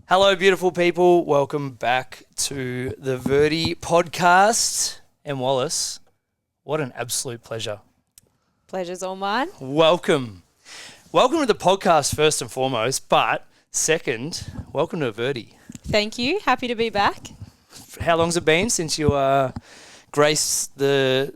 Hello, beautiful people. Welcome back to the Verdi podcast. And Wallace, what an absolute pleasure. Pleasure's all mine. Welcome. Welcome to the podcast first and foremost, but second, welcome to Verdi. Thank you. Happy to be back. How long's it been since you graced the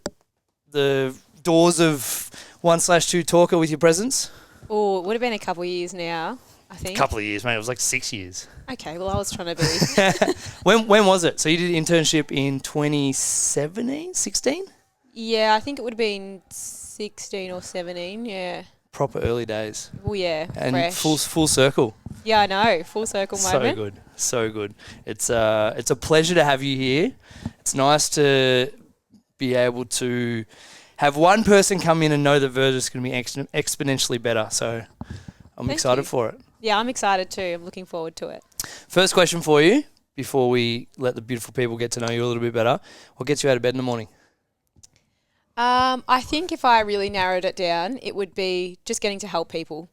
doors of 1/2 Talker with your presence? Oh, it would have been a couple of years now, I think. A couple of years, mate. It was like 6 years. Okay, well, I was trying to be. When was it? So you did an internship in 2017, 16? Yeah, I think it would have been 16 or 17, yeah. Proper early days. Oh, yeah, And fresh. full circle. Yeah, I know. Full circle moment. So good. It's a pleasure to have you here. It's nice to be able to have one person come in and know that Verdi's going to be exponentially better. So I'm Thank excited you. for it. Yeah, I'm excited too. I'm looking forward to it. First question for you, before we let the beautiful people get to know you a little bit better. What gets you out of bed in the morning? I think if I really narrowed it down, it would be just getting to help people.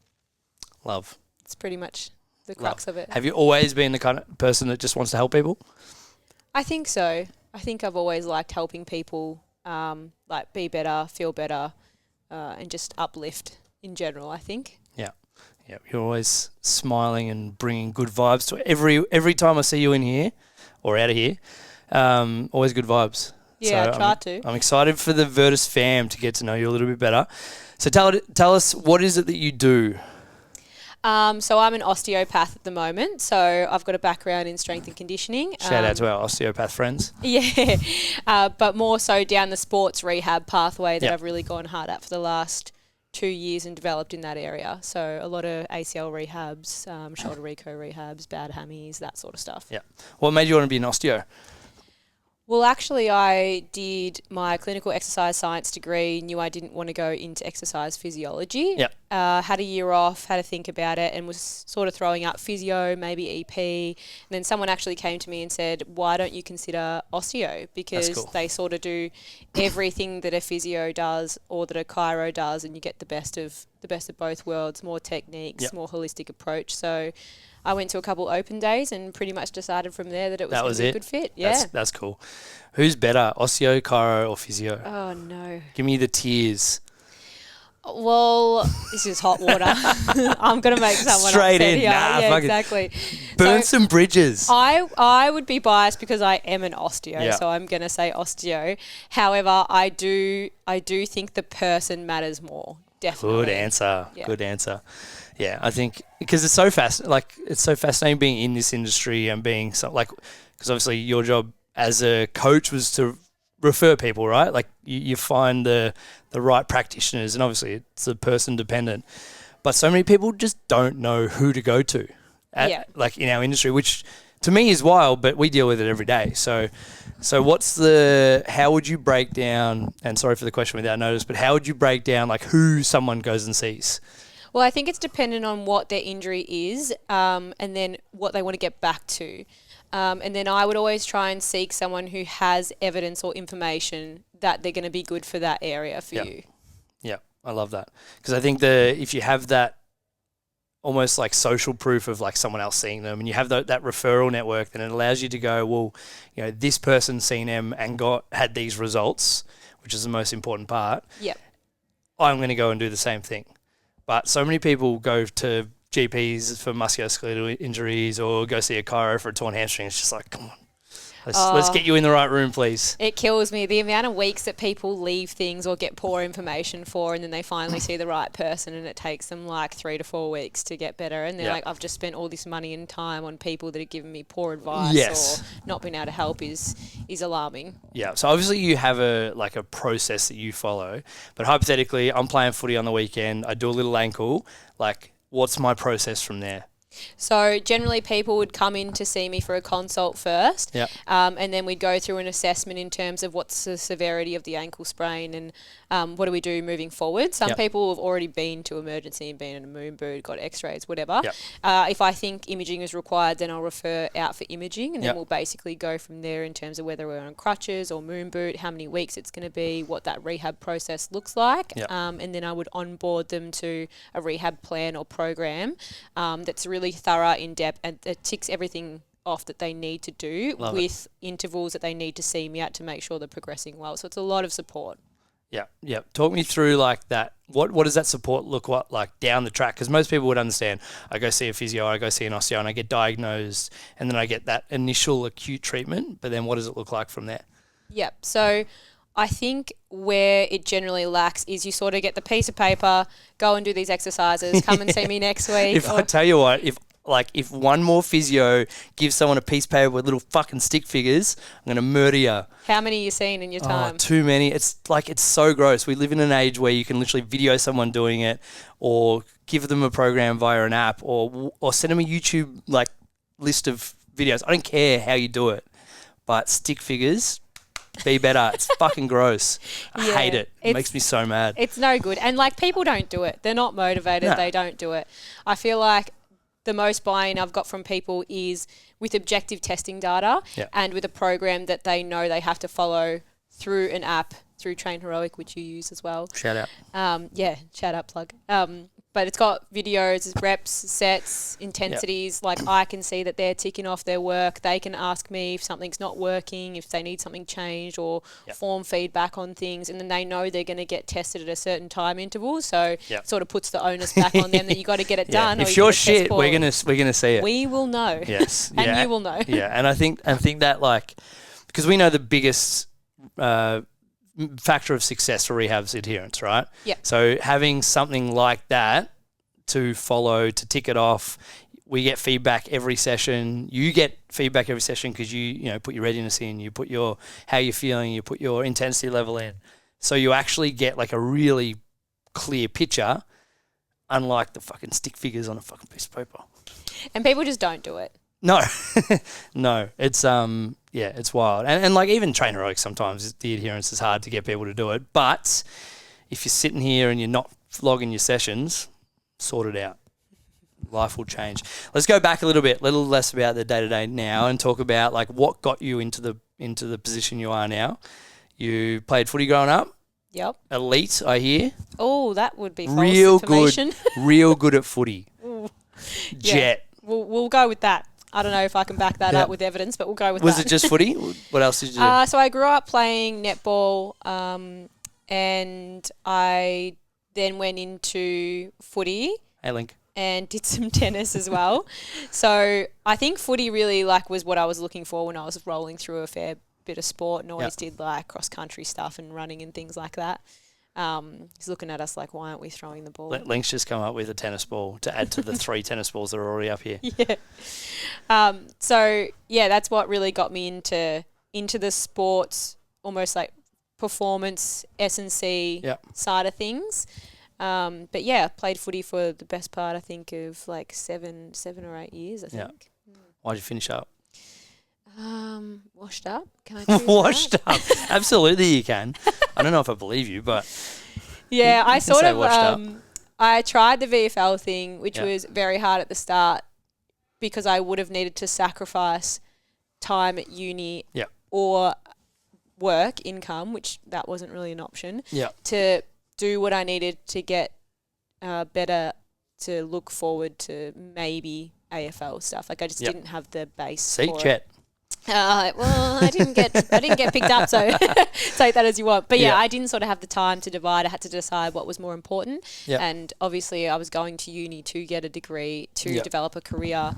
Love. It's pretty much the crux of it. Have you always been the kind of person that just wants to help people? I think so. I think I've always liked helping people, like be better, feel better, and just uplift in general, I think. Yeah, you're always smiling and bringing good vibes to every time I see you in here or out of here. Always good vibes. Yeah, So I try to. I'm excited for the Virtus fam to get to know you a little bit better. So tell us, what is it that you do? So I'm an osteopath at the moment. So I've got a background in strength and conditioning. Shout out to our osteopath friends. Yeah, but more so down the sports rehab pathway that Yep. I've really gone hard at for the last 2 years and developed in that area. So a lot of ACL rehabs, shoulder reco rehabs, bad hammies, that sort of stuff. Yeah. What made you want to be an osteo? Well, actually, I did my clinical exercise science degree, knew I didn't want to go into exercise physiology. Yep. Had a year off, had to think about it, and was sort of throwing up physio, maybe EP. And then someone actually came to me and said, why don't you consider osteo? Because cool. they sort of do everything that a physio does or that a chiro does, and you get the best of both worlds, more techniques, Yep. more holistic approach. So I went to a couple open days and pretty much decided from there that it was going to be a good fit. Yeah. That's cool. Who's better, osteo, chiro, or physio? Oh, no. Give me the tiers. Well, this is hot water. I'm going to make someone Straight upset in. here. Nah, yeah, fuck it. exactly. Burn So some bridges. I would be biased because I am an osteo, Yeah. so I'm going to say osteo. However, I do think the person matters more. Definitely. Good answer. Yeah. Good answer. Yeah, I think because it's so fascinating being in this industry and being so because obviously your job as a coach was to refer people, right? Like you find the right practitioners, and obviously it's a person dependent. But so many people just don't know who to go to, like in our industry, which to me is wild. But we deal with it every day. So how would you break down? And sorry for the question without notice, but how would you break down like who someone goes and sees? Well, I think it's dependent on what their injury is, and then what they want to get back to. And then I would always try and seek someone who has evidence or information that they're going to be good for that area for you. Yeah, I love that. Because I think if you have that almost like social proof of like someone else seeing them, and you have that referral network, then it allows you to go, well, you know, this person's seen them and had these results, which is the most important part. Yep. I'm going to go and do the same thing. But so many people go to GPs for musculoskeletal injuries or go see a chiro for a torn hamstring. It's just like, come on, let's get you in the right room, please. It kills me, the amount of weeks that people leave things or get poor information for, and then they finally see the right person, and it takes them like 3 to 4 weeks to get better. And they're like, I've just spent all this money and time on people that are giving me poor advice or not being able to help is alarming. Yeah. So obviously you have a process that you follow, but hypothetically, I'm playing footy on the weekend. I do a little ankle. Like, what's my process from there? So generally people would come in to see me for a consult first, Yep. And then we'd go through an assessment in terms of what's the severity of the ankle sprain and what do we do moving forward. Some Yep. people have already been to emergency and been in a moon boot, got x-rays, whatever. Yep. If I think imaging is required, then I'll refer out for imaging, and then Yep. we'll basically go from there in terms of whether we're on crutches or moon boot, how many weeks it's going to be, what that rehab process looks like, Yep. and then I would onboard them to a rehab plan or program that's really really thorough, in depth, and it ticks everything off that they need to do with intervals that they need to see me at to make sure they're progressing well. So it's a lot of support. Yeah, yeah. Talk me through like that. What does that support look like down the track? Because most people would understand. I go see a physio, I go see an osteo, and I get diagnosed, and then I get that initial acute treatment. But then, what does it look like from there? Yep. So I think where it generally lacks is you sort of get the piece of paper, go and do these exercises, come and see me next week. I tell you what, if one more physio gives someone a piece of paper with little fucking stick figures, I'm going to murder you. How many are you seeing in your time? Too many. It's so gross. We live in an age where you can literally video someone doing it, or give them a program via an app, or send them a YouTube like list of videos. I don't care how you do it, but stick figures, be better. It's fucking gross. I hate it. It makes me so mad. It's no good. And like, people don't do it. They're not motivated. No. They don't do it. I feel like the most buy-in I've got from people is with objective testing data and with a program that they know they have to follow through an app, through Train Heroic, which you use as well. Shout out. Shout out, plug. But it's got videos, reps, sets, intensities. Like, I can see that they're ticking off their work. They can ask me if something's not working, if they need something changed, or form feedback on things. And then they know they're going to get tested at a certain time interval. So it sort of puts the onus back on them that you got to get it done. If you're shit, we're gonna see it. We will know. Yes. And you will know. Yeah. And I think that, like, because we know the biggest factor of success for rehab's adherence, right? Yeah. So having something like that to follow, to tick it off, we get feedback every session. You get feedback every session because you put your readiness in, you put your how you're feeling, you put your intensity level in. So you actually get like a really clear picture, unlike the fucking stick figures on a fucking piece of paper. And people just don't do it. No, no, it's it's wild, and like even Train Heroic, sometimes the adherence is hard to get people to do it. But if you're sitting here and you're not logging your sessions, sort it out. Life will change. Let's go back a little less about the day to day now, and talk about like what got you into the position you are now. You played footy growing up. Yep. Elite, I hear. Oh, that would be false real information. Good, real good at footy. Jet. We'll go with that. I don't know if I can back that up with evidence, but we'll go with that. Was it just footy? What else did you do? So I grew up playing netball, and I then went into footy. Hey, Link. And did some tennis as well. So I think footy really was what I was looking for when I was rolling through a fair bit of sport, and always did like cross country stuff and running and things like that. He's looking at us like, why aren't we throwing the ball? Link's just come up with a tennis ball to add to the 3 tennis balls that are already up here. Yeah. That's what really got me into the sports, almost like performance, S&C side of things. Played footy for the best part, I think, of like 7 or 8 years, I think. Why'd you finish up? Washed up. Can I choose Washed up. Absolutely you can. I don't know if I believe you, but I sort of I tried the VFL thing, which was very hard at the start because I would have needed to sacrifice time at uni or work income, which that wasn't really an option, to do what I needed to get better, to look forward to maybe AFL stuff. Like, I just didn't have the base. See, Chet. I didn't get picked up, so take that as you want. But I didn't sort of have the time to divide. I had to decide what was more important. And obviously I was going to uni to get a degree, to develop a career.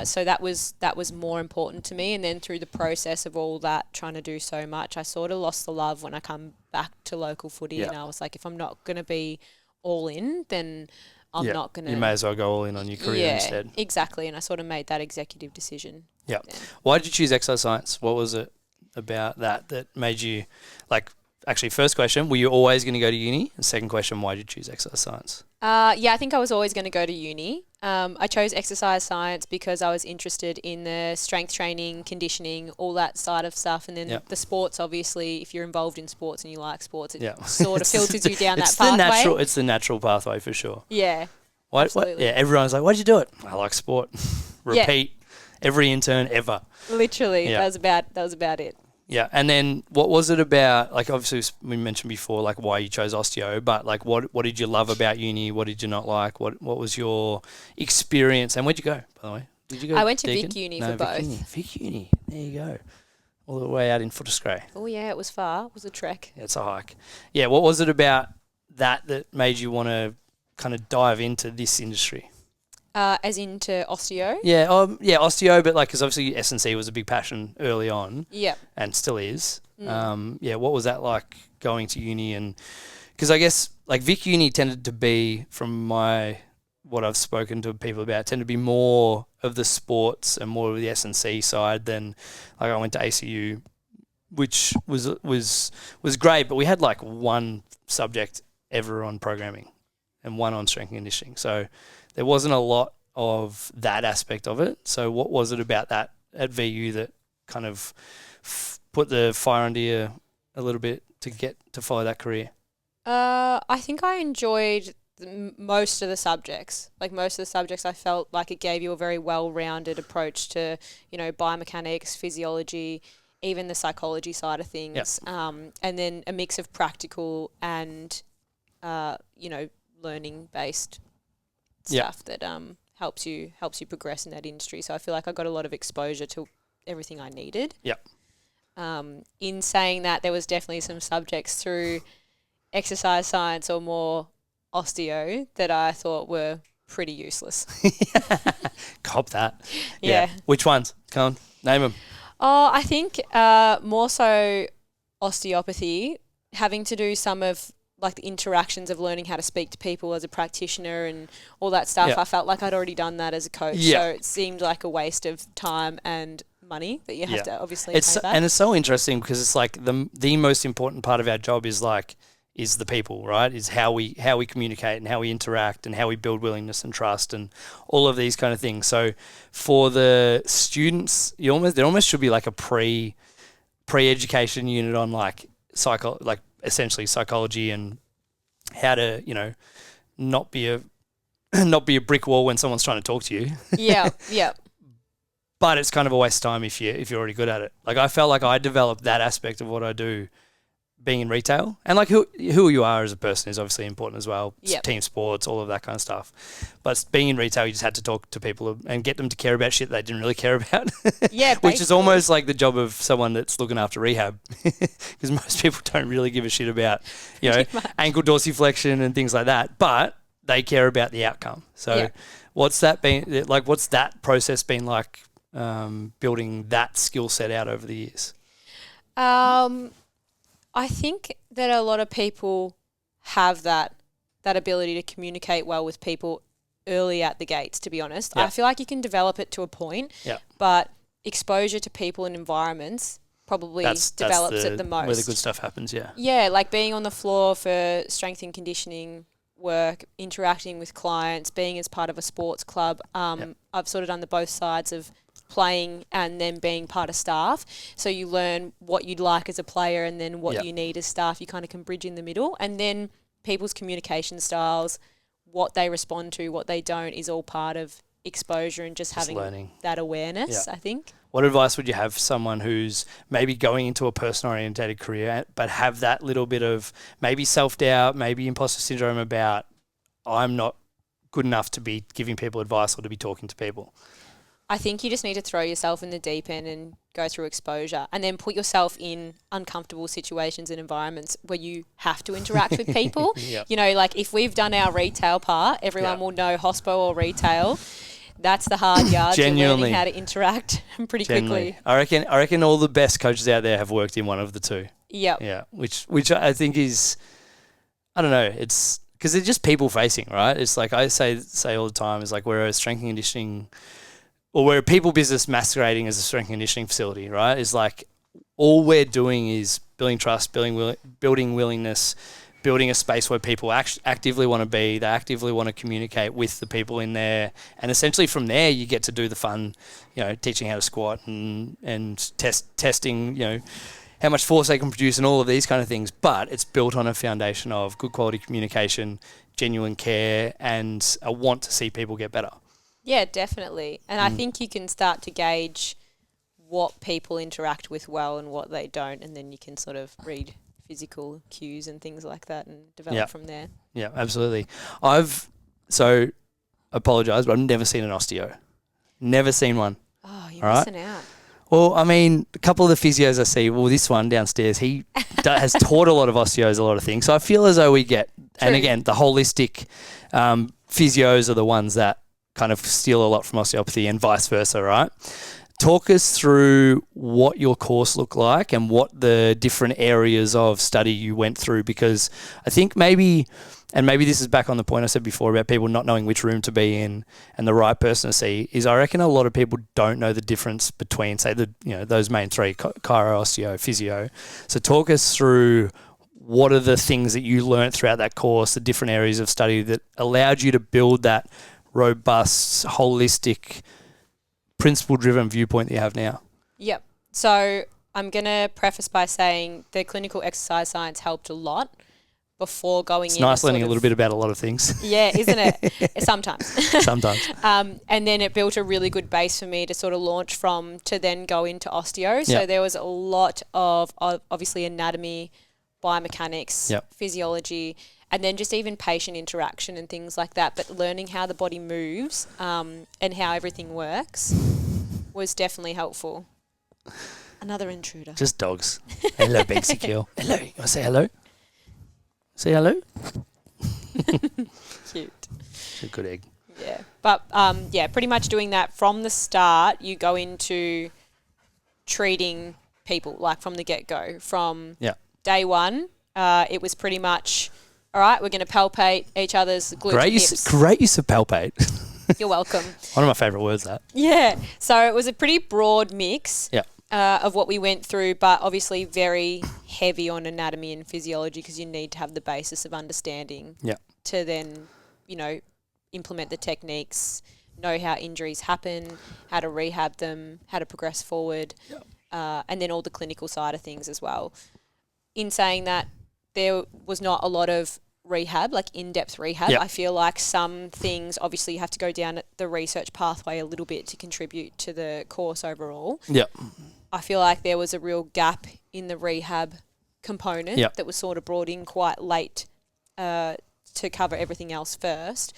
So that was more important to me. And then through the process of all that, trying to do so much, I sort of lost the love when I come back to local footy. And I was like, if I'm not going to be all in, then I'm not going to. You may as well go all in on your career instead. Exactly. And I sort of made that executive decision. Yeah. Why did you choose exercise science? What was it about that made you, like, actually, first question, were you always going to go to uni? And second question, why did you choose exercise science? I think I was always going to go to uni. I chose exercise science because I was interested in the strength training, conditioning, all that side of stuff. And then the sports, obviously, if you're involved in sports and you like sports, it sort of filters you down that pathway. It's the natural pathway for sure. Yeah. Everyone's like, why'd you do it? I like sport. Repeat. Every intern ever. Literally. That was about it. Yeah, and then what was it about, like obviously we mentioned before, like why you chose Osteo, but like what did you love about uni? What did you not like? What was your experience? And where'd you go, by the way? Did you go I went to Deakin? Vic Uni No, for Vic both. Uni. Vic Uni. There you go. All the way out in Footscray. Oh yeah, it was far. It was a trek. Yeah, it's a hike. Yeah, what was it about that made you want to kind of dive into this industry? As into Osteo? Yeah, Osteo, but like, because obviously S&C was a big passion early on. Yeah. And still is. Yeah, what was that like going to uni? And because I guess like Vic Uni tended to be, from what I've spoken to people about, tended to be more of the sports and more of the S&C side than, like, I went to ACU, which was great, but we had like one subject ever on programming and one on strength and conditioning. So there wasn't a lot of that aspect of it. So what was it about that at VU that kind of put the fire under you a little bit to get to follow that career? I think I enjoyed most of the subjects. Like most of the subjects, I felt like it gave you a very well-rounded approach to, biomechanics, physiology, even the psychology side of things. Yep. And then a mix of practical and, learning-based stuff that helps you progress in that industry. So I feel like I got a lot of exposure to everything I needed. Yep. In saying that, there was definitely some subjects through exercise science or more Osteo that I thought were pretty useless. Cop that. Yeah. Which ones? Come on, name them. Oh, I think more so osteopathy, having to do some of like the interactions of learning how to speak to people as a practitioner and all that stuff. I felt like I'd already done that as a coach. So it seemed like a waste of time and money that you have to obviously pay back. And it's so interesting because it's like the most important part of our job is the people, right? Is how we communicate and how we interact and how we build willingness and trust and all of these kind of things. So for the students, there almost should be like a pre-education unit on essentially psychology and how to, not be a brick wall when someone's trying to talk to you. Yeah. But it's kind of a waste of time if you're already good at it. Like I felt like I developed that aspect of what I do being in retail, and like who you are as a person is obviously important as well. Yep. Team sports, all of that kind of stuff. But being in retail, you just had to talk to people and get them to care about shit they didn't really care about. Yeah, which is almost like the job of someone that's looking after rehab, because most people don't really give a shit about ankle dorsiflexion and things like that, but they care about the outcome. So what's that been like? What's that process been like? Building that skill set out over the years? I think that a lot of people have that ability to communicate well with people early at the gates, to be honest. I feel like you can develop it to a point, but exposure to people and environments probably develops it the most. Where the good stuff happens, Yeah, like being on the floor for strength and conditioning work, interacting with clients, being as part of a sports club. I've sort of done the both sides of playing and then being part of staff. So you learn what you'd like as a player and then what you need as staff. You kind of can bridge in the middle. And then people's communication styles, what they respond to, what they don't, is all part of exposure and just having learning that awareness, I think. What advice would you have for someone who's maybe going into a person-orientated career but have that little bit of maybe self-doubt, maybe imposter syndrome about I'm not good enough to be giving people advice or to be talking to people? I think you just need to throw yourself in the deep end and go through exposure and then put yourself in uncomfortable situations and environments where you have to interact with people. Like if we've done our retail part, everyone will know hospo or retail. That's the hard yards. Genuinely. Learning how to interact pretty quickly. I reckon all the best coaches out there have worked in one of the two. Yep. Yeah. Which I think is, I don't know, it's because they're just people facing, right? It's like I say all the time, it's like we're a strength and conditioning or we're a people business masquerading as a strength and conditioning facility, right? It's like all we're doing is building trust, building willingness, building a space where people actively want to be, they actively want to communicate with the people in there. And essentially from there, you get to do the fun, teaching how to squat and testing, how much force they can produce and all of these kind of things. But it's built on a foundation of good quality communication, genuine care, and a want to see people get better. Yeah, definitely. And I think you can start to gauge what people interact with well and what they don't, and then you can sort of read physical cues and things like that and develop from there. Yeah, absolutely. Apologise, but I've never seen an osteo. Never seen one. Oh, you're missing out. Well, I mean, a couple of the physios I see, this one downstairs, he has taught a lot of osteos a lot of things. So I feel as though we get, and again, the holistic physios are the ones that kind of steal a lot from osteopathy and vice versa, right? Talk us through what your course looked like and what the different areas of study you went through, because I think maybe this is back on the point I said before about people not knowing which room to be in and the right person to see, is I reckon a lot of people don't know the difference between, say, those main three, chiro, osteo, physio. So talk us through what are the things that you learned throughout that course, the different areas of study that allowed you to build that robust, holistic, principle-driven viewpoint that you have now. Yep. So I'm going to preface by saying the clinical exercise science helped a lot before going in. It's nice learning a little bit about a lot of things. Yeah, isn't it? Sometimes. Sometimes. And then it built a really good base for me to sort of launch from to then go into osteo. So there was a lot of obviously anatomy, biomechanics, physiology, and then just even patient interaction and things like that. But learning how the body moves and how everything works was definitely helpful. Another intruder. Just dogs. Hello, Begsy Kill. Hello. You want to say hello? Say hello? Cute. It's a good egg. Yeah. But, pretty much doing that from the start, you go into treating people, like from the get-go. From day one, it was pretty much, all right, we're going to palpate each other's glutes and hips. Great use of palpate. You're welcome. One of my favourite words, that. Yeah. So it was a pretty broad mix of what we went through, but obviously very heavy on anatomy and physiology because you need to have the basis of understanding to then, implement the techniques, know how injuries happen, how to rehab them, how to progress forward, and then all the clinical side of things as well. In saying that, there was not a lot of rehab, like in-depth rehab. I feel like some things, obviously you have to go down the research pathway a little bit to contribute to the course overall. I feel like there was a real gap in the rehab component that was sort of brought in quite late to cover everything else first,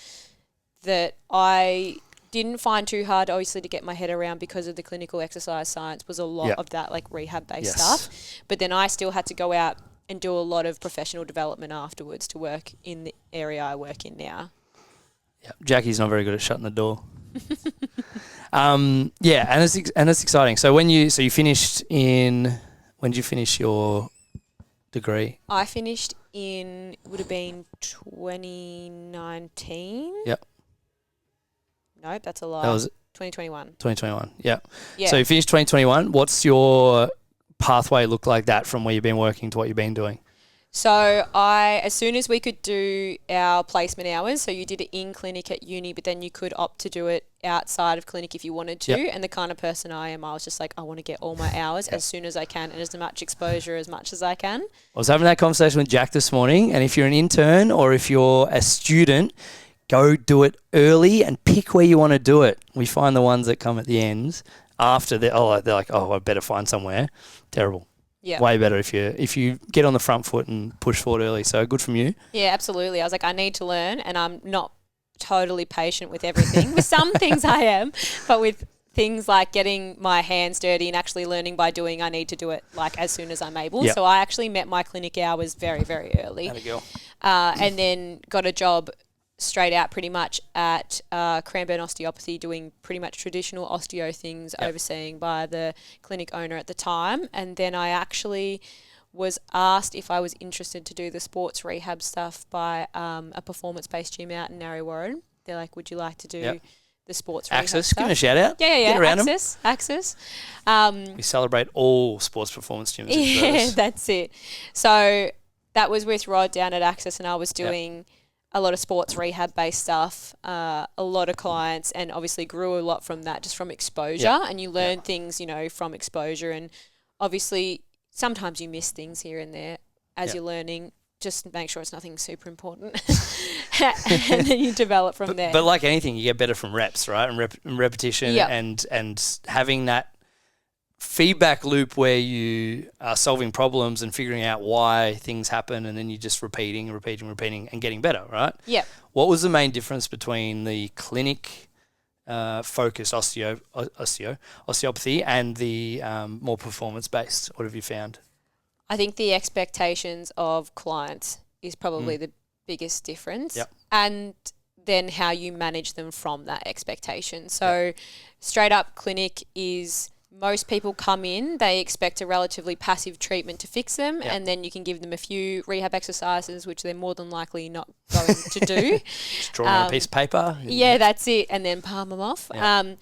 that I didn't find too hard, obviously, to get my head around because of the clinical exercise science was a lot of that like rehab-based stuff. But then I still had to go out and do a lot of professional development afterwards to work in the area I work in now. Yeah, Jackie's not very good at shutting the door. And it's exciting. So you finished in, when did you finish your degree? I finished in, would have been 2019. Yep. Nope, that's a lie. That was 2021. 2021. Yeah. So you finished 2021. What's your pathway look like that from where you've been working to what you've been doing? So as soon as we could do our placement hours, so you did it in clinic at uni, but then you could opt to do it outside of clinic if you wanted to. And the kind of person I am, I was just like, I want to get all my hours as soon as I can and as much exposure as much as I can. I was having that conversation with Jack this morning, and if you're an intern or if you're a student, go do it early and pick where you want to do it. We find the ones that come at the ends after they're like, I better find somewhere. Terrible. Yeah. Way better if you get on the front foot and push forward early. So good from you. Yeah, absolutely. I was like, I need to learn, and I'm not totally patient with everything. With some things I am, but with things like getting my hands dirty and actually learning by doing, I need to do it like as soon as I'm able. So I actually met my clinic hours very, very early. How'd it go? And then got a job straight out pretty much at Cranbourne Osteopathy, doing pretty much traditional osteo things, overseeing by the clinic owner at the time. And then I actually was asked if I was interested to do the sports rehab stuff by a performance-based gym out in Narre Warren. They're like, would you like to do the sports rehab Access, stuff? give them a shout out. Yeah. Access. We celebrate all sports performance gyms. Yeah, that's it. So that was with Rod down at Access, and I was doing a lot of sports rehab based stuff, a lot of clients, and obviously grew a lot from that, just from exposure. And you learn things, from exposure, and obviously sometimes you miss things here and there as you're learning. Just make sure it's nothing super important, and then you develop from there. But like anything, you get better from reps, right? And repetition, and having that feedback loop where you are solving problems and figuring out why things happen, and then you're just repeating and getting better, right? Yeah. What was the main difference between the clinic focused osteopathy and the more performance based? What have you found? I think the expectations of clients is probably the biggest difference. Yep. And then how you manage them from that expectation. So straight up clinic is most people come in, they expect a relatively passive treatment to fix them, and then you can give them a few rehab exercises, which they're more than likely not going to do. Just draw on a piece of paper. Yeah, that's it, and then palm them off. Yeah.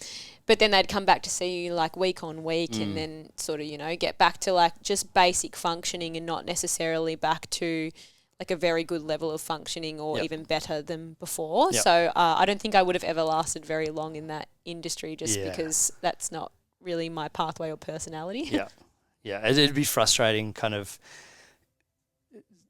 But then they'd come back to see you like week on week and then sort of, get back to like just basic functioning and not necessarily back to like a very good level of functioning or even better than before. Yep. So I don't think I would have ever lasted very long in that industry just because that's not really my pathway or personality. Yeah. It'd be frustrating kind of,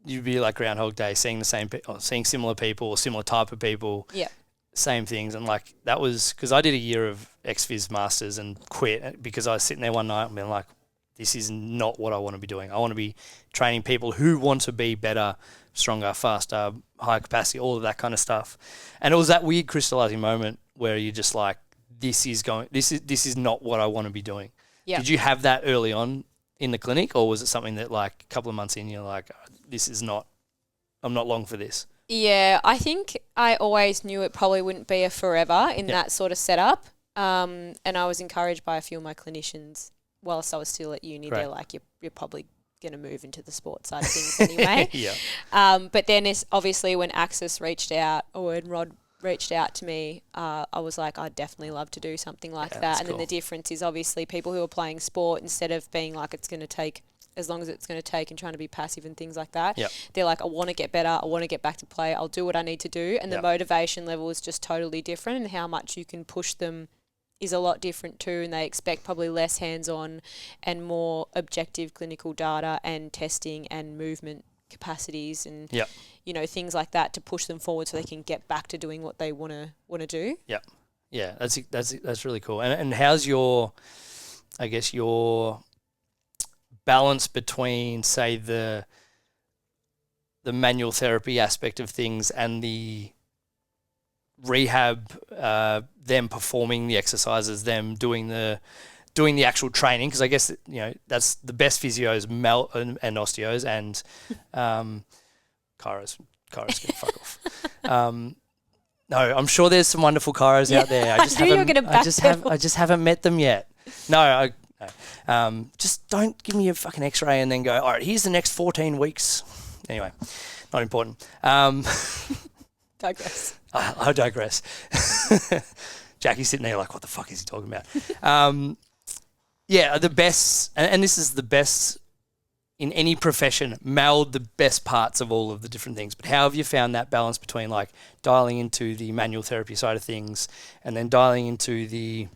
you'd be like Groundhog Day, seeing seeing similar people or similar type of people. Yeah. Same things. And like, that was because I did a year of ex-phys masters and quit because I was sitting there one night and being like, this is not what I want to be doing. I want to be training people who want to be better, stronger, faster, higher capacity, all of that kind of stuff. And it was that weird crystallizing moment where you're just like, this is not what I want to be doing. Yep. Did you have that early on in the clinic, or was it something that like a couple of months in you're like, I'm not long for this? Yeah, I think I always knew it probably wouldn't be a forever in that sort of setup. And I was encouraged by a few of my clinicians whilst I was still at uni. They're like, you're probably going to move into the sports side of things anyway. But then it's obviously when Axis reached out, or when Rod reached out to me, I was like, I'd definitely love to do something like that. And then the difference is obviously people who are playing sport, instead of being like it's going to take as long as it's going to take and trying to be passive and things like that, they're like, I want to get better, I want to get back to play, I'll do what I need to do. And the motivation level is just totally different, and how much you can push them is a lot different too, and they expect probably less hands-on and more objective clinical data and testing and movement capacities and things like that to push them forward so they can get back to doing what they want to do. Yeah, that's really cool. And how's your balance between, say, the manual therapy aspect of things and the rehab, them performing the exercises, them doing the actual training? Because I guess that's the best physios and osteos and chiros. Chiros can fuck off. No, I'm sure there's some wonderful chiros out there. I just haven't met them yet. No. Just don't give me a fucking X-ray and then go, all right, here's the next 14 weeks. Anyway, not important. Digress. I digress. Jackie's sitting there like, what the fuck is he talking about? The best, and this is the best in any profession, meld the best parts of all of the different things. But how have you found that balance between like dialing into the manual therapy side of things and then dialing into the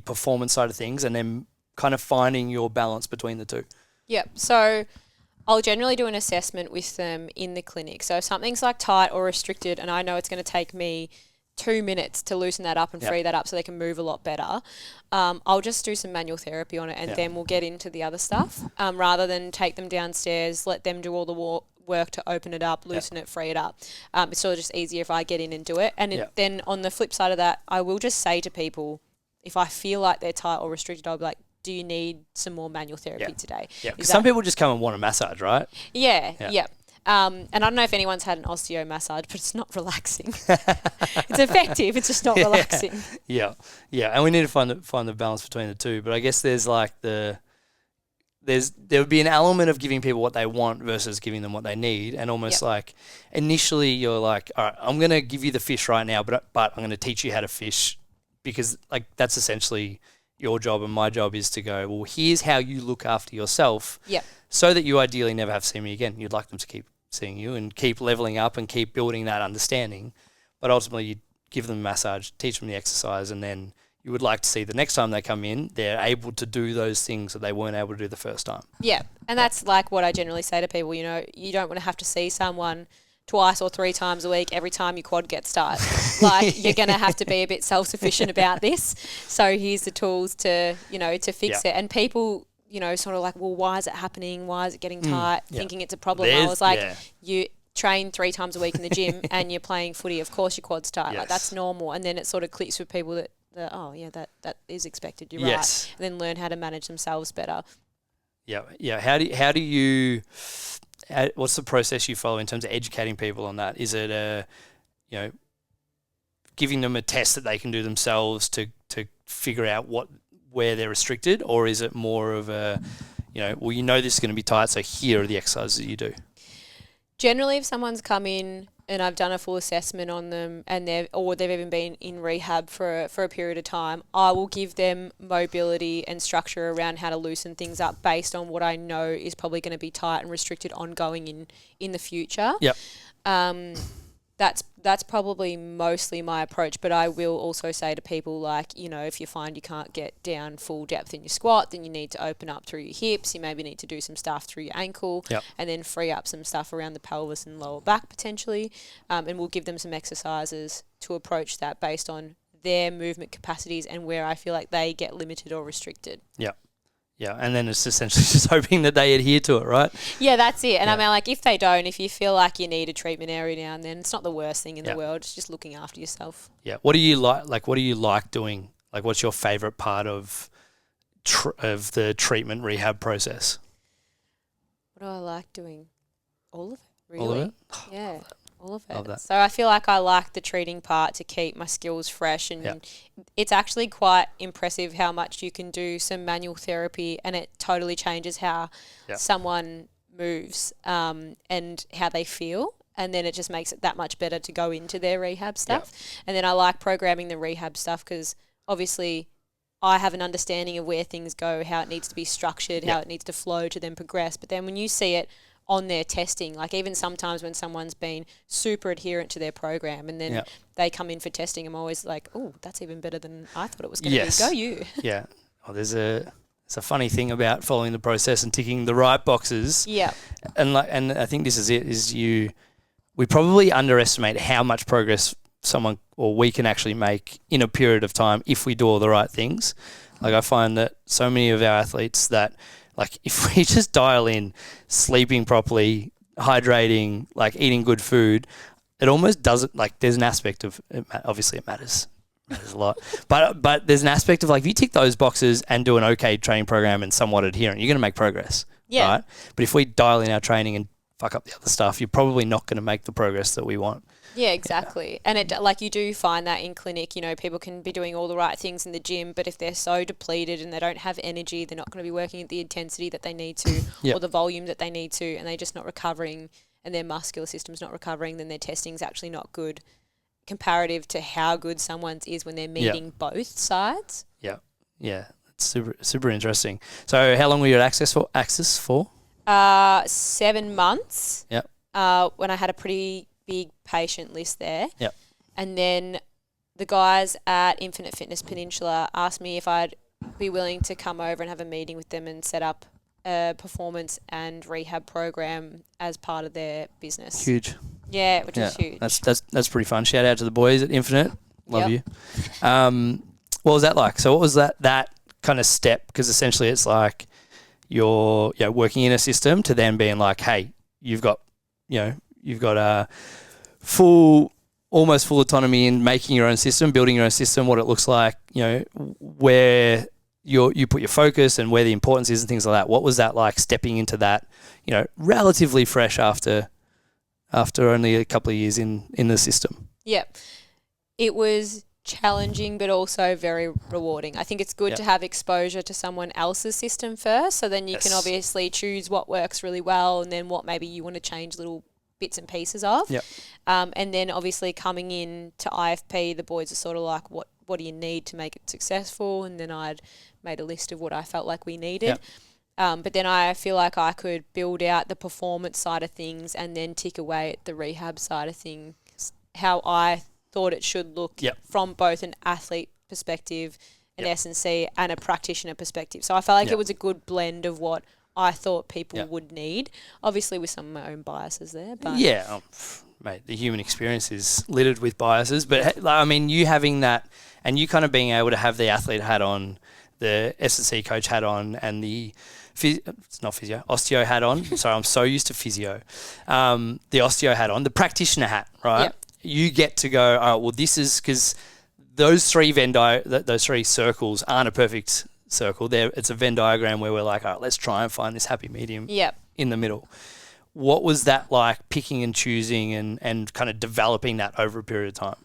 performance side of things, and then kind of finding your balance between the two? Yep. So I'll generally do an assessment with them in the clinic. So if something's like tight or restricted and I know it's going to take me 2 minutes to loosen that up and free that up so they can move a lot better, I'll just do some manual therapy on it, and then we'll get into the other stuff, rather than take them downstairs, let them do all the work to open it up, loosen it, free it up. It's sort of just easier if I get in and do it. And then on the flip side of that, I will just say to people, if I feel like they're tight or restricted, I'll be like, do you need some more manual therapy today? Yeah, because some people just come and want a massage, right? Yeah. And I don't know if anyone's had an osteo massage, but it's not relaxing. It's effective, it's just not relaxing. Yeah, and we need to find the balance between the two. But I guess there's like there would be an element of giving people what they want versus giving them what they need, and almost like initially you're like, all right, I'm going to give you the fish right now, but I'm going to teach you how to fish, because like that's essentially your job, and my job is to go, well, here's how you look after yourself, so that you ideally never have to see me again. You'd like them to keep seeing you and keep leveling up and keep building that understanding, but ultimately you give them a massage, teach them the exercise, and then you would like to see the next time they come in, they're able to do those things that they weren't able to do the first time. Yeah, and that's like what I generally say to people, you don't want to have to see someone twice or 3 times a week every time your quad gets tight. Like, you're going to have to be a bit self-sufficient about this. So here's the tools to, to fix it. And people, sort of like, well, why is it happening? Why is it getting tight? Thinking it's a problem. I was like, you train 3 times a week in the gym and you're playing footy. Of course your quad's tight. Like, that's normal. And then it sort of clicks with people that that is expected. You're right. And then learn how to manage themselves better. Yeah. How do you what's the process you follow in terms of educating people on that? Is it giving them a test that they can do themselves to figure out where they're restricted, or is it more of a this is going to be tight, so here are the exercises you do? Generally, if someone's come in and I've done a full assessment on them and they've even been in rehab for a period of time, I will give them mobility and structure around how to loosen things up based on what I know is probably going to be tight and restricted ongoing in the future. Yep. That's probably mostly my approach, but I will also say to people, like, if you find you can't get down full depth in your squat, then you need to open up through your hips. You maybe need to do some stuff through your ankle, and then free up some stuff around the pelvis and lower back potentially. And we'll give them some exercises to approach that based on their movement capacities and where I feel like they get limited or restricted. Yeah. Yeah, and then it's essentially just hoping that they adhere to it, right? Yeah, that's it. And I mean, like, if they don't, if you feel like you need a treatment area now and then, it's not the worst thing in the world. It's just looking after yourself. Yeah. What do you like? Like, what do you like doing? Like, what's your favourite part of the treatment rehab process? What do I like doing? All of it, really. All of it? Yeah. All of it. Love that. So I feel like I like the treating part to keep my skills fresh, and it's actually quite impressive how much you can do some manual therapy and it totally changes how someone moves and how they feel, and then it just makes it that much better to go into their rehab stuff. And then I like programming the rehab stuff because obviously I have an understanding of where things go, how it needs to be structured, how it needs to flow to then progress. But then when you see it on their testing, like even sometimes when someone's been super adherent to their program and then they come in for testing, I'm always like, oh, that's even better than I thought it was going to be. Go you. Yeah. Oh, there's a funny thing about following the process and ticking the right boxes. Yeah. And I think this is it, we probably underestimate how much progress someone or we can actually make in a period of time if we do all the right things. Like, I find that so many of our athletes that, like, if we just dial in sleeping properly, hydrating, like eating good food, it almost doesn't, like, there's an aspect of, obviously it matters a lot, but there's an aspect of, like, if you tick those boxes and do an okay training program and somewhat adherent, you're going to make progress, right? But if we dial in our training and fuck up the other stuff, you're probably not going to make the progress that we want. Yeah, exactly. Yeah. And it, like, you do find that in clinic, people can be doing all the right things in the gym, but if they're so depleted and they don't have energy, they're not going to be working at the intensity that they need to or the volume that they need to, and they're just not recovering and their muscular system's not recovering, then their testing's actually not good comparative to how good someone's is when they're meeting both sides. Yeah. Yeah. It's super, super interesting. So how long were you at Access for? 7 months. Yep. When I had a pretty big patient list there. Yep. And then the guys at Infinite Fitness Peninsula asked me if I'd be willing to come over and have a meeting with them and set up a performance and rehab program as part of their business. Huge. Yeah, which is huge. That's pretty fun. Shout out to the boys at Infinite. Love you. What was that like? So what was that kind of step? Because essentially it's like you're working in a system to then being like, hey, you've got a almost full autonomy in making your own system, building your own system, what it looks like, where you put your focus and where the importance is and things like that. What was that like, stepping into that, relatively fresh after only a couple of years in the system? Yeah. It was challenging but also very rewarding. I think it's good to have exposure to someone else's system first, so then you can obviously choose what works really well and then what maybe you want to change little bits and pieces of. Yep. And then obviously coming in to IFP, the boys are sort of like, what do you need to make it successful? And then I'd made a list of what I felt like we needed. Yep. But then I feel like I could build out the performance side of things and then tick away at the rehab side of things, how I thought it should look from both an athlete perspective, an S&C, and a practitioner perspective. So I felt like it was a good blend of what I thought people would need, obviously with some of my own biases there. But mate, the human experience is littered with biases. But I mean, you having that, and you kind of being able to have the athlete hat on, the S&C coach hat on, and the it's not physio, osteo hat on. Sorry, I'm so used to physio. The osteo hat on, the practitioner hat, right? Yep. You get to go, all right, well, this is because those three those three circles aren't a perfect circle. It's a Venn diagram where we're like, all right, let's try and find this happy medium in the middle. What was that like, picking and choosing and kind of developing that over a period of time?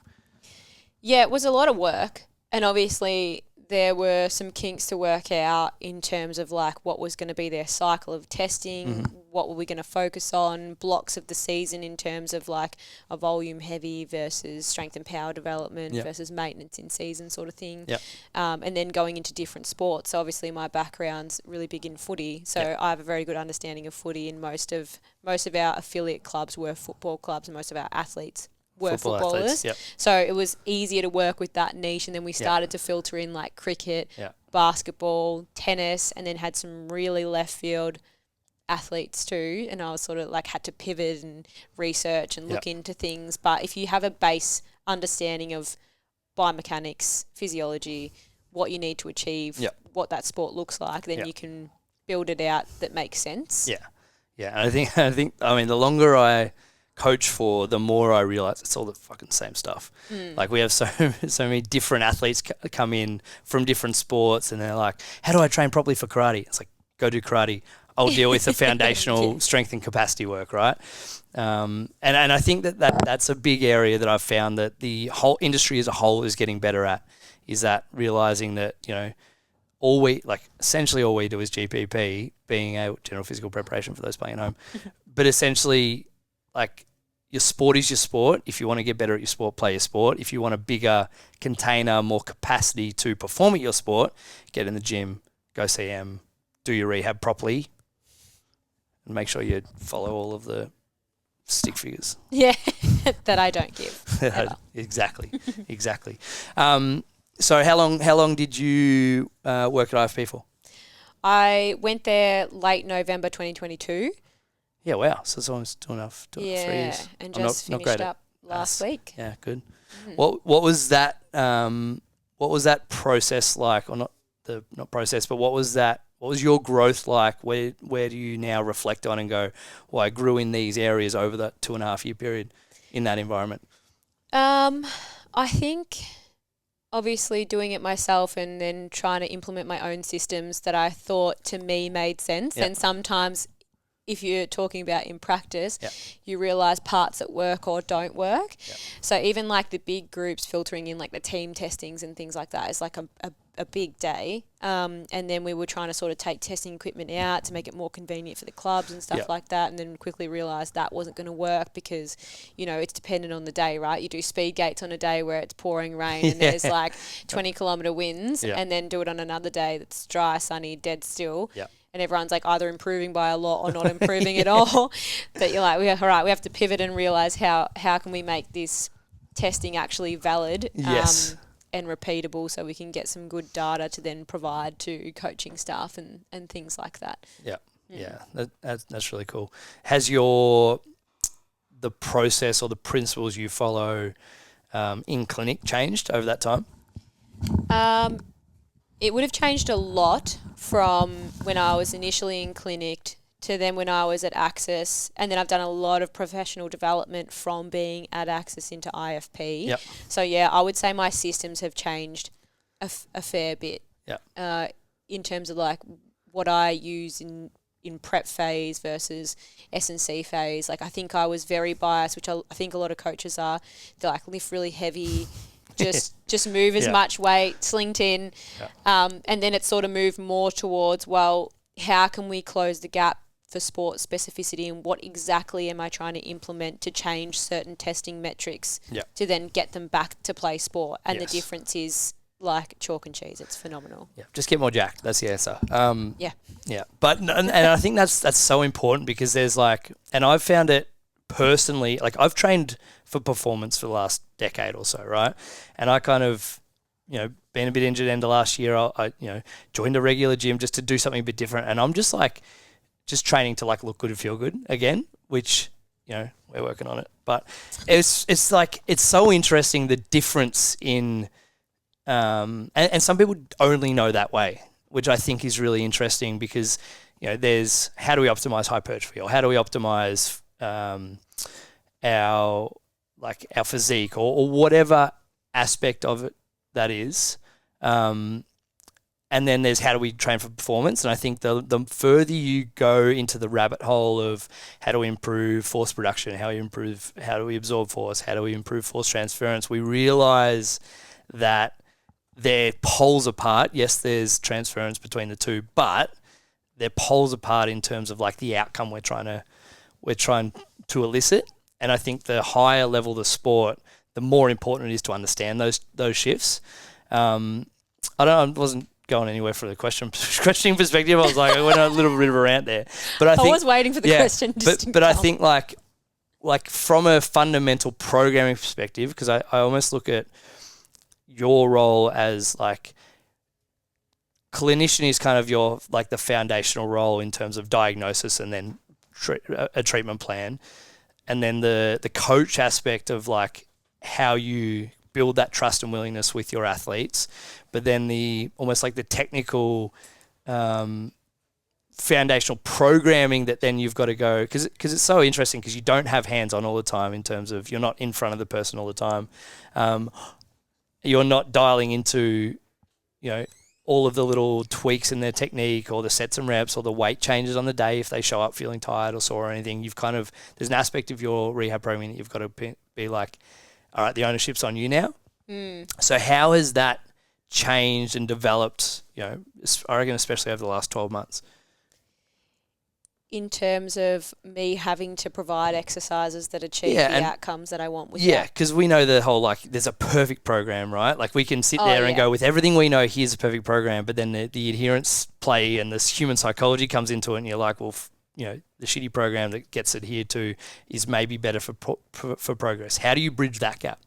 Yeah, it was a lot of work. And obviously there were some kinks to work out in terms of like what was going to be their cycle of testing, what were we going to focus on, blocks of the season in terms of like a volume heavy versus strength and power development versus maintenance in season sort of thing. And then going into different sports. So obviously my background's really big in footy. So I have a very good understanding of footy, and most of our affiliate clubs were football clubs, and most of our athletes were footballers. So it was easier to work with that niche, and then we started to filter in like cricket, basketball, tennis, and then had some really left field athletes too, and I was sort of like had to pivot and research and look into things. But if you have a base understanding of biomechanics, physiology, what you need to achieve, what that sport looks like, then you can build it out that makes sense. And I think I mean, the longer I coach for, the more I realize it's all the fucking same stuff. Like we have so many different athletes come in from different sports, and they're like, how do I train properly for karate? It's like, go do karate. I'll deal with the foundational strength and capacity work, right? And I think that's a big area that I've found that the whole industry as a whole is getting better at, is that realizing that, you know, essentially all we do is GPP, being a general physical preparation for those playing at home. But essentially, like, your sport is your sport. If you want to get better at your sport, play your sport. If you want a bigger container, more capacity to perform at your sport, get in the gym, go CM, do your rehab properly, and make sure you follow all of the stick figures. Yeah, that I don't give. Exactly. So how long did you work at IFP for? I went there late November 2022. Yeah, wow. So it's almost 3 years. And just finished up last week. Yeah, good. What was that? What was that process like? Or not process, but what was that? What was your growth like? Where do you now reflect on and go, well, I grew in these areas over that 2.5 year period in that environment? I think obviously doing it myself and then trying to implement my own systems that I thought to me made sense. And sometimes if you're talking about in practice, you realise parts that work or don't work. So even like the big groups filtering in like the team testings and things like that is like a big day. And then we were trying to sort of take testing equipment out to make it more convenient for the clubs and stuff like that, and then quickly realised that wasn't going to work because, you know, it's dependent on the day, right? You do speed gates on a day where it's pouring rain and there's like 20 kilometre winds, and then do it on another day that's dry, sunny, dead still. And everyone's like either improving by a lot or not improving at all. But you're like, we have to pivot and realise how can we make this testing actually valid and repeatable, so we can get some good data to then provide to coaching staff and things like that. That's really cool. Has the process or the principles you follow in clinic changed over that time? It would have changed a lot from when I was initially in clinic to then when I was at Access, and then I've done a lot of professional development from being at Access into IFP. So I would say my systems have changed a fair bit. In terms of like what I use in prep phase versus S&C phase. Like I think I was very biased, which I think a lot of coaches are. They like lift really heavy. Just move as much weight, slinked in, and then it sort of moved more towards, well, how can we close the gap for sport specificity, and what exactly am I trying to implement to change certain testing metrics to then get them back to play sport? And the difference is like chalk and cheese. It's phenomenal. Just get more jacked. That's the answer. But and I think that's so important, because there's like, and I've found it personally, like I've trained for performance for the last decade or so, right? And I kind of, been a bit injured end of last year. I joined a regular gym just to do something a bit different, and I'm just training to like look good and feel good again, which we're working on it. But it's like, it's so interesting, the difference in, and some people only know that way, which I think is really interesting because, there's how do we optimize hypertrophy, or how do we optimize our physique, or whatever aspect of it that is. And then there's how do we train for performance. And I think the further you go into the rabbit hole of how do we improve force production, how do we absorb force, how do we improve force transference, we realize that they're poles apart. Yes, there's transference between the two, but they're poles apart in terms of like the outcome we're trying to elicit. And I think the higher level the sport, the more important it is to understand those shifts. I wasn't going anywhere for the questioning perspective. I was like, I went on a little bit of a rant there, but I was waiting for the question. But I think like from a fundamental programming perspective, because I almost look at your role as like clinician is kind of your like the foundational role in terms of diagnosis and then a treatment plan, and then the coach aspect of like how you build that trust and willingness with your athletes, but then the almost like the technical foundational programming that then you've got to go, because it's so interesting because you don't have hands on all the time in terms of you're not in front of the person all the time. You're not dialing into, all of the little tweaks in their technique or the sets and reps or the weight changes on the day if they show up feeling tired or sore or anything. There's an aspect of your rehab programming that you've got to be like, all right, the ownership's on you now. So how has that changed and developed, I reckon especially over the last 12 months? In terms of me having to provide exercises that achieve the outcomes that I want with Yeah, because we know the whole, like, there's a perfect program, right? Like, we can sit there and go, with everything we know, here's a perfect program, but then the adherence play and this human psychology comes into it, and you're like, well, the shitty program that gets adhered to is maybe better for progress. How do you bridge that gap?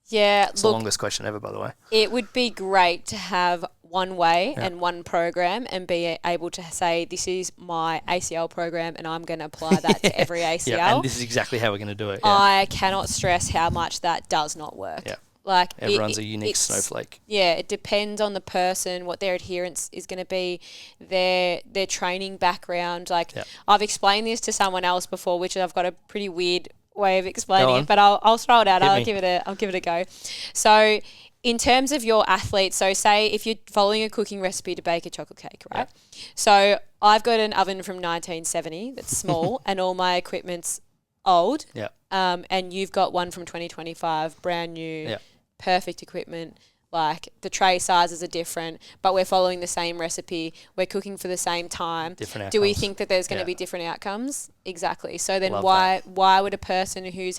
Yeah, it's the longest question ever, by the way. It would be great to have one way and one program and be able to say, this is my ACL program and I'm going to apply that to every ACL. Yeah, and this is exactly how we're going to do it. Yeah. I cannot stress how much that does not work. Yeah. Like everyone's a unique snowflake. Yeah, it depends on the person, what their adherence is going to be, their training background. I've explained this to someone else before, which I've got a pretty weird way of explaining it, but I'll throw it out. I'll give it a go. So in terms of your athletes, so say if you're following a cooking recipe to bake a chocolate cake, right? Yeah. So I've got an oven from 1970 that's small and all my equipment's old. Yeah. And you've got one from 2025, brand new, perfect equipment. Like the tray sizes are different, but we're following the same recipe. We're cooking for the same time. Different outcomes. Do we think that there's going to be different outcomes? Exactly. So then why would a person who's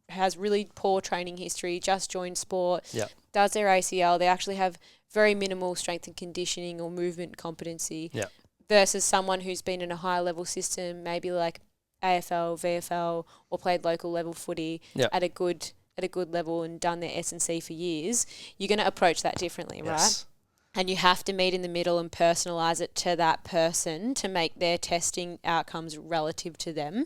has really poor training history, just joined sport, does their ACL, they actually have very minimal strength and conditioning or movement competency, versus someone who's been in a higher level system, maybe like AFL, VFL, or played local level footy at a good level and done their S&C for years, you're going to approach that differently, right? And you have to meet in the middle and personalise it to that person to make their testing outcomes relative to them,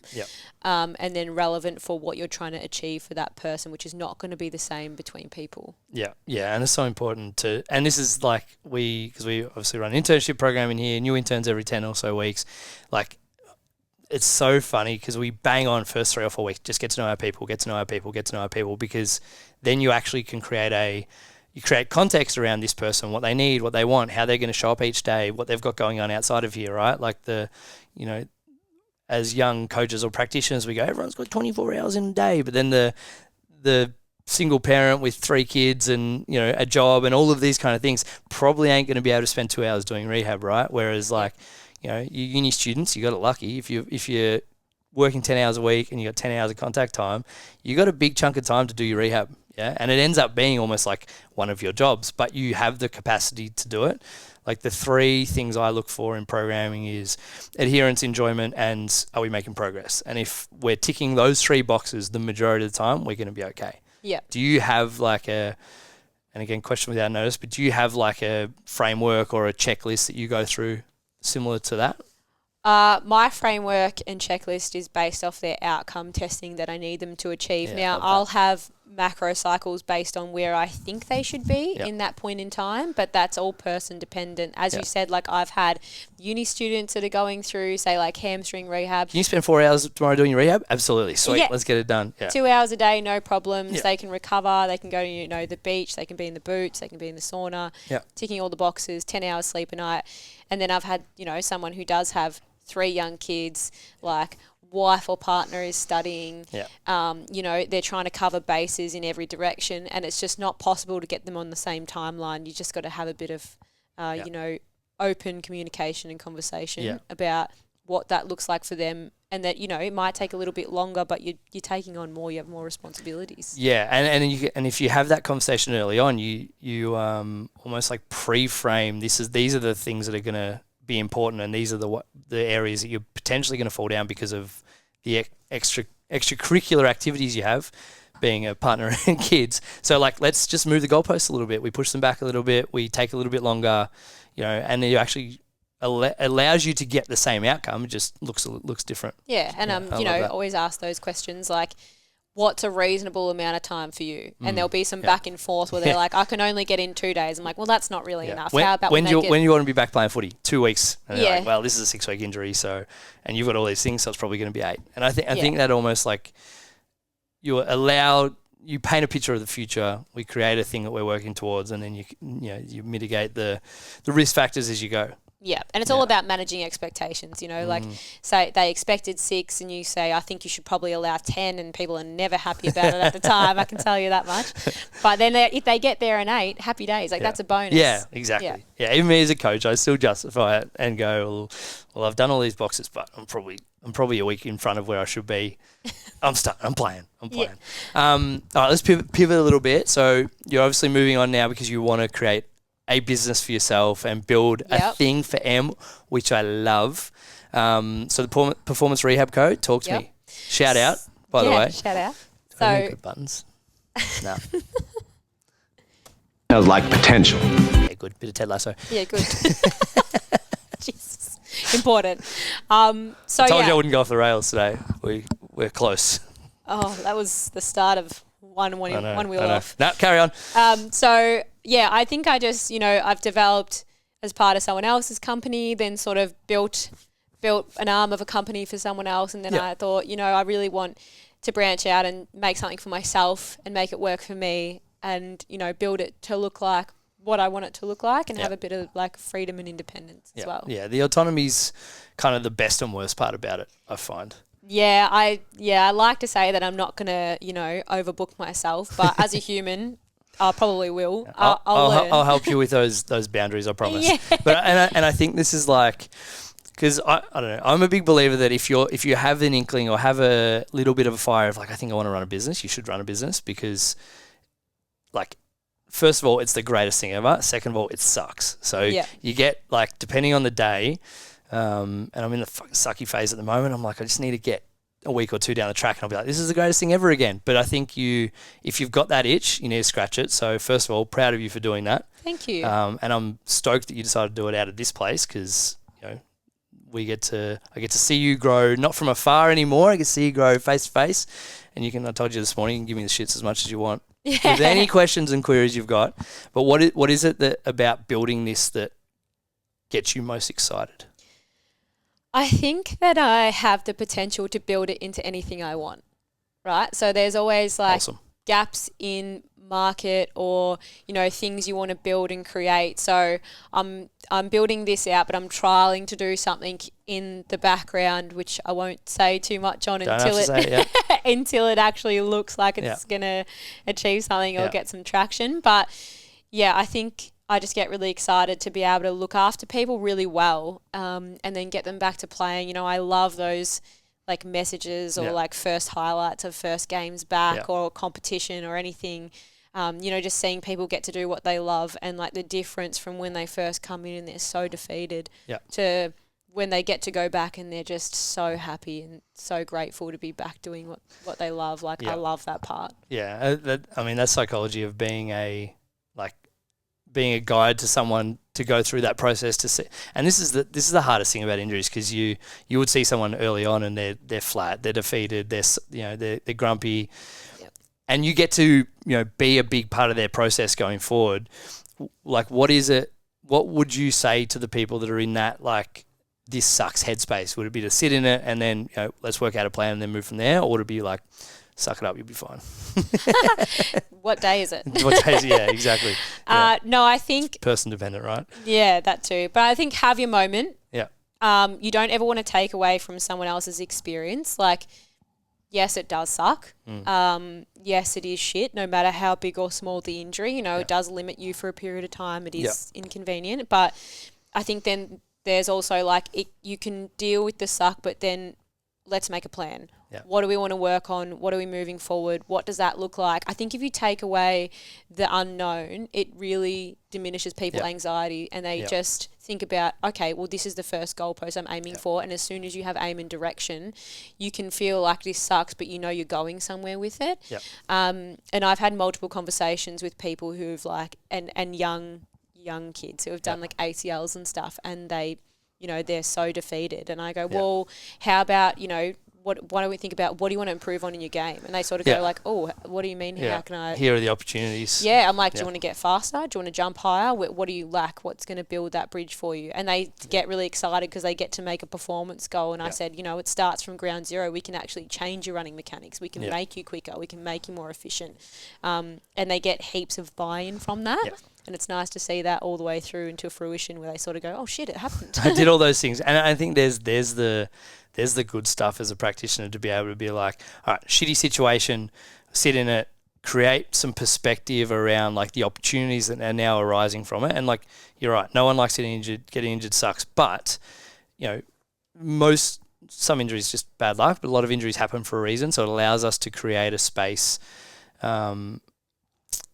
and then relevant for what you're trying to achieve for that person, which is not going to be the same between people. Yeah, and it's so important to, and this is like because we obviously run an internship program in here, new interns every 10 or so weeks, like, it's so funny because we bang on first 3 or 4 weeks, just get to know our people, because then you actually can create context around this person, what they need, what they want, how they're going to show up each day, what they've got going on outside of here, right? Like as young coaches or practitioners, we go, everyone's got 24 hours in a day, but then the single parent with 3 kids and, a job and all of these kind of things probably ain't going to be able to spend 2 hours doing rehab, right? Whereas you uni students, you got it lucky. If you're working 10 hours a week and you got 10 hours of contact time, you got a big chunk of time to do your rehab. Yeah. And it ends up being almost like one of your jobs, but you have the capacity to do it. Like the 3 things I look for in programming is adherence, enjoyment, and are we making progress? And if we're ticking those 3 boxes the majority of the time, we're going to be okay. Yeah. Do you have and again, question without notice, but do you have like a framework or a checklist that you go through similar to that? My framework and checklist is based off their outcome testing that I need them to achieve. Yeah, now, love that. I'll have macro cycles based on where I think they should be in that point in time, but that's all person dependent. As you said, like I've had uni students that are going through, say, like hamstring rehab. Can you spend 4 hours tomorrow doing your rehab? Absolutely. Sweet. Yeah. Let's get it done. Yeah. 2 hours a day, no problems. Yeah. They can recover. They can go to, the beach. They can be in the boots. They can be in the sauna. Yeah. Ticking all the boxes, 10 hours sleep a night. And then I've had, someone who does have 3 young kids, like wife or partner is studying. Yeah. They're trying to cover bases in every direction, and it's just not possible to get them on the same timeline. You just got to have a bit of, open communication and conversation about what that looks like for them, and that it might take a little bit longer, but you're taking on more. You have more responsibilities. Yeah, and if you have that conversation early on, you almost like pre-frame these are the things that are going to be important, and these are the areas that you're potentially going to fall down because of the extracurricular activities you have, being a partner and kids. So like, let's just move the goalposts a little bit. We push them back a little bit. We take a little bit longer, and it actually allows you to get the same outcome. It just looks different. Yeah, and always ask those questions like, what's a reasonable amount of time for you? And there'll be some back and forth where they're like, I can only get in 2 days. I'm like, well, that's not really enough. How about when you want to be back playing footy? 2 weeks. And they're like, well, this is a 6-week injury, and you've got all these things, so it's probably going to be 8. And I think that almost like you paint a picture of the future. We create a thing that we're working towards, and then you mitigate the risk factors as you go. Yeah, and it's all about managing expectations, like say they expected 6 and you say, I think you should probably allow 10, and people are never happy about it at the time, I can tell you that much. But then if they get there in 8, happy days, that's a bonus. Yeah, exactly. Yeah, even me as a coach, I still justify it and go, well, I've done all these boxes, but I'm probably a week in front of where I should be. I'm playing. Yeah. All right, let's pivot a little bit. So you're obviously moving on now because you want to create a business for yourself and build a thing for M, which I love. So the Performance Rehab Code, talk to me. Shout out, by the way. Shout out. So good buttons. No. Sounds like potential. Yeah, good. Bit of Ted Lasso. Yeah, good. Jesus. Important. So I told you I wouldn't go off the rails today. We're close. Oh, that was the start of one wheel off. No, carry on. So yeah, I think I just, I've developed as part of someone else's company, then sort of built an arm of a company for someone else. And then I thought, I really want to branch out and make something for myself and make it work for me and, build it to look like what I want it to look like and have a bit of like freedom and independence as well. Yeah, the autonomy's kind of the best and worst part about it, I find. Yeah, I like to say that I'm not going to, overbook myself, but as a human, I probably will. I'll learn. I'll help you with those boundaries, I promise. Yeah. But and I think this is like, because I don't know, I'm a big believer that if you have an inkling or have a little bit of a fire of like, I think I want to run a business, you should run a business because, like, first of all, it's the greatest thing ever. Second of all, it sucks. So you get like, depending on the day, and I'm in the fucking sucky phase at the moment. I'm like, I just need to get a week or 2 down the track and I'll be like, this is the greatest thing ever again. But I think if you've got that itch, you need to scratch it. So first of all, proud of you for doing that. Thank you. And I'm stoked that you decided to do it out of this place because, I get to see you grow, not from afar anymore. I get to see you grow face to face. And I told you this morning, you can give me the shits as much as you want. Yeah. With any questions and queries you've got. But what is it about building this that gets you most excited? I think that I have the potential to build it into anything I want, right? So there's always like gaps in market or, things you want to build and create. So I'm building this out, but I'm trialing to do something in the background, which I won't say too much on until it actually looks like it's going to achieve something or get some traction. But yeah, I think I just get really excited to be able to look after people really well and then get them back to playing. I love those like messages or like first highlights of first games back or competition or anything. Just seeing people get to do what they love and like the difference from when they first come in and they're so defeated to when they get to go back and they're just so happy and so grateful to be back doing what they love. Like I love that part. Yeah. That's psychology of being a guide to someone to go through that process to see. And this is the hardest thing about injuries, because you would see someone early on and they're flat, they're defeated, they're grumpy, and you get to be a big part of their process going forward. Like, what would you say to the people that are in that, like, this sucks headspace? Would it be to sit in it and then let's work out a plan and then move from there, or would it be like, suck it up, you'll be fine? What day is it? What day is it? Yeah, exactly. No, I think person dependent, right? Yeah, that too. But I think have your moment. Yeah. You don't ever want to take away from someone else's experience. Like, yes, it does suck. Yes, it is shit, no matter how big or small the injury. It does limit you for a period of time. It is inconvenient. But I think then there's also, like, you can deal with the suck, but then let's make a plan. Yeah. What do we want to work on? What are we moving forward? What does that look like? I think if you take away the unknown, it really diminishes people's anxiety, and they just think about, okay, well, this is the first goalpost I'm aiming for. And as soon as you have aim and direction, you can feel like this sucks, but you're going somewhere with it. Yep. And I've had multiple conversations with people who've and young kids who have done like ACLs and stuff, and they, they're so defeated. And I go, well, how about, why don't we think about what do you want to improve on in your game? And they sort of go like, oh, what do you mean? How can I? Here are the opportunities. Yeah, I'm like, do you want to get faster? Do you want to jump higher? What do you lack? What's going to build that bridge for you? And they get really excited because they get to make a performance goal. And I said, it starts from ground zero. We can actually change your running mechanics. We can make you quicker. We can make you more efficient. And they get heaps of buy-in from that. Yeah. And it's nice to see that all the way through into fruition, where they sort of go, oh shit, it happened. I did all those things. And I think there's the good stuff as a practitioner, to be able to be like, all right, shitty situation, sit in it, create some perspective around like the opportunities that are now arising from it. And like, you're right, no one likes getting injured sucks, but some injuries just bad luck, but a lot of injuries happen for a reason. So it allows us to create a space.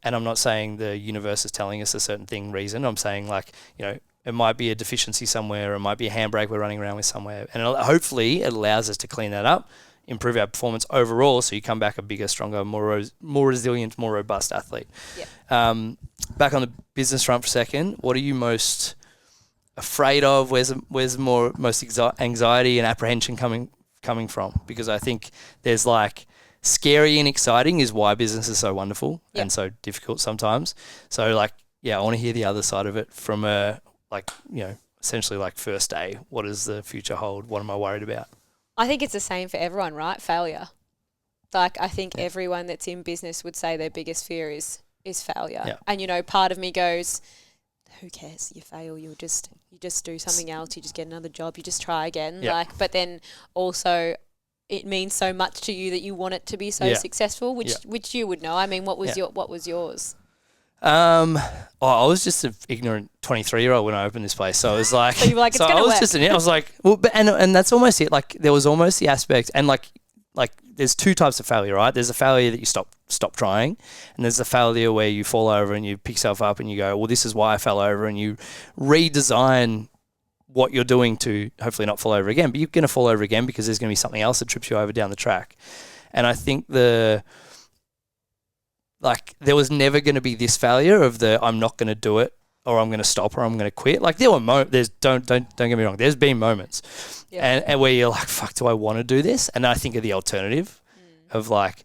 And I'm not saying the universe is telling us a certain reason. I'm saying, like, it might be a deficiency somewhere, or it might be a handbrake we're running around with somewhere. And hopefully it allows us to clean that up, improve our performance overall, so you come back a bigger, stronger, more resilient, more robust athlete. Yeah. Back on the business front for a second, what are you most afraid of? Where's most anxiety and apprehension coming from? Because I think there's like scary and exciting is why business is so wonderful and so difficult sometimes. So like, I want to hear the other side of it from essentially like first day. What does the future hold? What am I worried about? I think it's the same for everyone, right? Failure. Like, I think everyone that's in business would say their biggest fear is failure. Yeah. And, part of me goes, who cares? You fail, you just do something else, you just get another job, you just try again. Yeah. But then also it means so much to you that you want it to be so successful, which you would know. I mean, what was yours? I was just an ignorant 23-year-old when I opened this place. So I was like, so you were like, it's so gonna I was work. I was like, well, and that's almost it. Like, there was almost the aspect, and like there's two types of failure, right? There's a failure that you stop trying, and there's a failure where you fall over and you pick yourself up and you go, well, this is why I fell over, and you redesign what you're doing to hopefully not fall over again. But you're going to fall over again because there's going to be something else that trips you over down the track. And I think there was never going to be this failure of I'm not going to do it, or I'm going to stop, or I'm going to quit. Like, there were don't get me wrong, there's been moments and where you're like, fuck, do I want to do this? And I think of the alternative of like,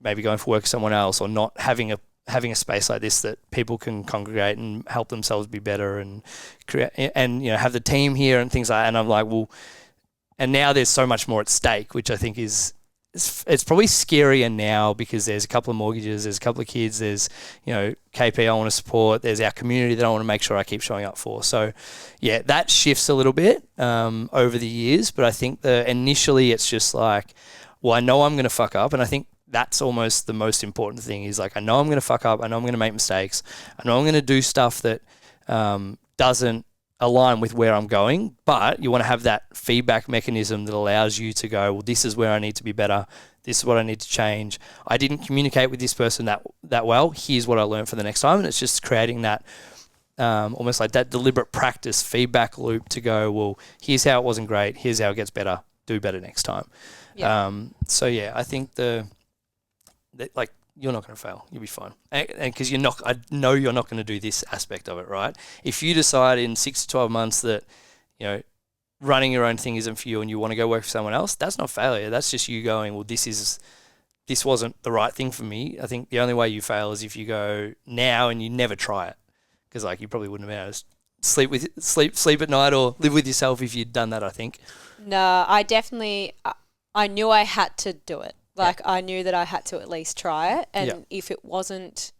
maybe going for work with someone else, or not having a space like this that people can congregate and help themselves be better and create, and have the team here and things like that. And I'm like, well, and now there's so much more at stake, which I think it's probably scarier now, because there's a couple of mortgages, there's a couple of kids, there's KP I want to support, there's our community that I want to make sure I keep showing up for. So that shifts a little bit over the years, but I think initially it's just like, well, I know I'm going to fuck up, and I think that's almost the most important thing, is like, I know I'm going to fuck up, I know I'm going to make mistakes, I know I'm going to do stuff that doesn't align with where I'm going, but you want to have that feedback mechanism that allows you to go, well, this is where I need to be better, this is what I need to change, I didn't communicate with this person that well, here's what I learned for the next time. And it's just creating that almost like that deliberate practice feedback loop to go, well, here's how it wasn't great, here's how it gets better, do better next time. I think you're not going to fail. You'll be fine. And because I know you're not going to do this aspect of it, right? If you decide in 6 to 12 months that, running your own thing isn't for you and you want to go work for someone else, that's not failure. That's just you going, well, this wasn't the right thing for me. I think the only way you fail is if you go now and you never try it. Because you probably wouldn't have been able to sleep at night or live with yourself if you'd done that, I think. No, I knew I had to do it. I knew that I had to at least try it. And if it wasn't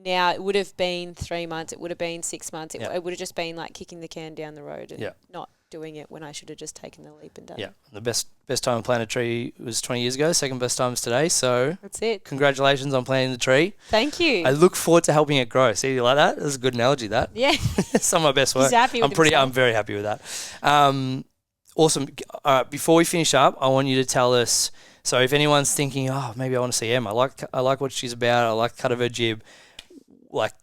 now, it would have been 3 months, it would have been 6 months. It would have just been like kicking the can down the road and not doing it when I should have just taken the leap and done it. The best time to plant a tree was 20 years ago. Second best time is today. So that's it. Congratulations on planting the tree. Thank you. I look forward to helping it grow. See, you like that? That's a good analogy, that. Yeah. Some of my best work. He's happy with I'm very happy with that. Awesome. All right, before we finish up, I want you to tell us, so if anyone's thinking, oh, maybe I want to see Em, I like what she's about, I like the cut of her jib,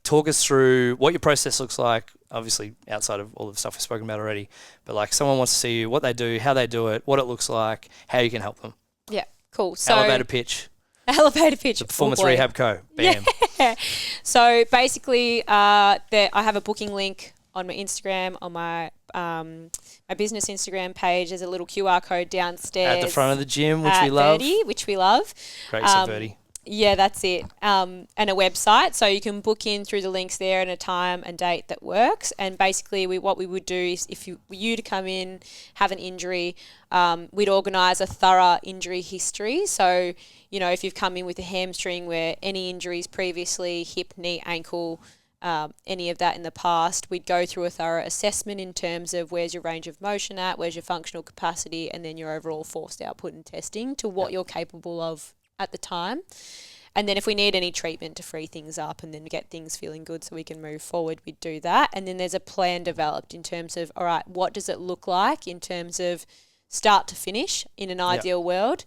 talk us through what your process looks like, obviously outside of all the stuff we've spoken about already, but someone wants to see you, what they do, how they do it, what it looks like, how you can help them. Yeah, cool. So Elevator pitch. The Performance Rehab Co. Bam. Yeah. So basically, I have a booking link on my Instagram, on my business Instagram page. There's a little QR code downstairs at the front of the gym, which we love. Verdi, which we love. Great, so Verdi. Yeah, that's it. And a website, so you can book in through the links there and a time and date that works. And basically, what we would do is, if you to come in, have an injury, we'd organise a thorough injury history. So, if you've come in with a hamstring, where any injuries previously, hip, knee, ankle, any of that in the past, we'd go through a thorough assessment in terms of where's your range of motion at, where's your functional capacity, and then your overall forced output and testing to what you're capable of at the time. And then if we need any treatment to free things up and then get things feeling good so we can move forward, we'd do that. And then there's a plan developed in terms of, all right, what does it look like in terms of start to finish in an ideal world?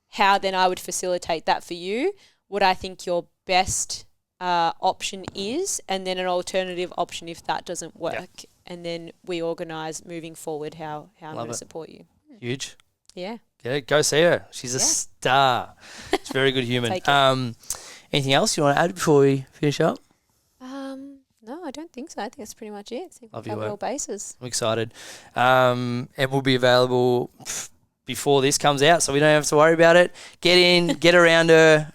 How then I would facilitate that for you, what I think your best option is, and then an alternative option if that doesn't work. And then we organise moving forward how I'm going to support you. Huge. Yeah. Yeah, go see her. She's a star. She's a very good human. Anything else you want to add before we finish up? No, I don't think so. I think that's pretty much it. Love your work. All bases. I'm excited. It will be available before this comes out, so we don't have to worry about it. Get in, get around her.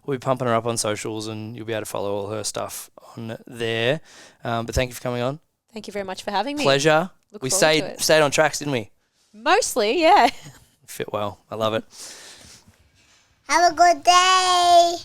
We'll be pumping her up on socials, and you'll be able to follow all her stuff on there. But thank you for coming on. Thank you very much for having me. Pleasure. We stayed on tracks, didn't we? Mostly, yeah. Fit well. I love it. Have a good day.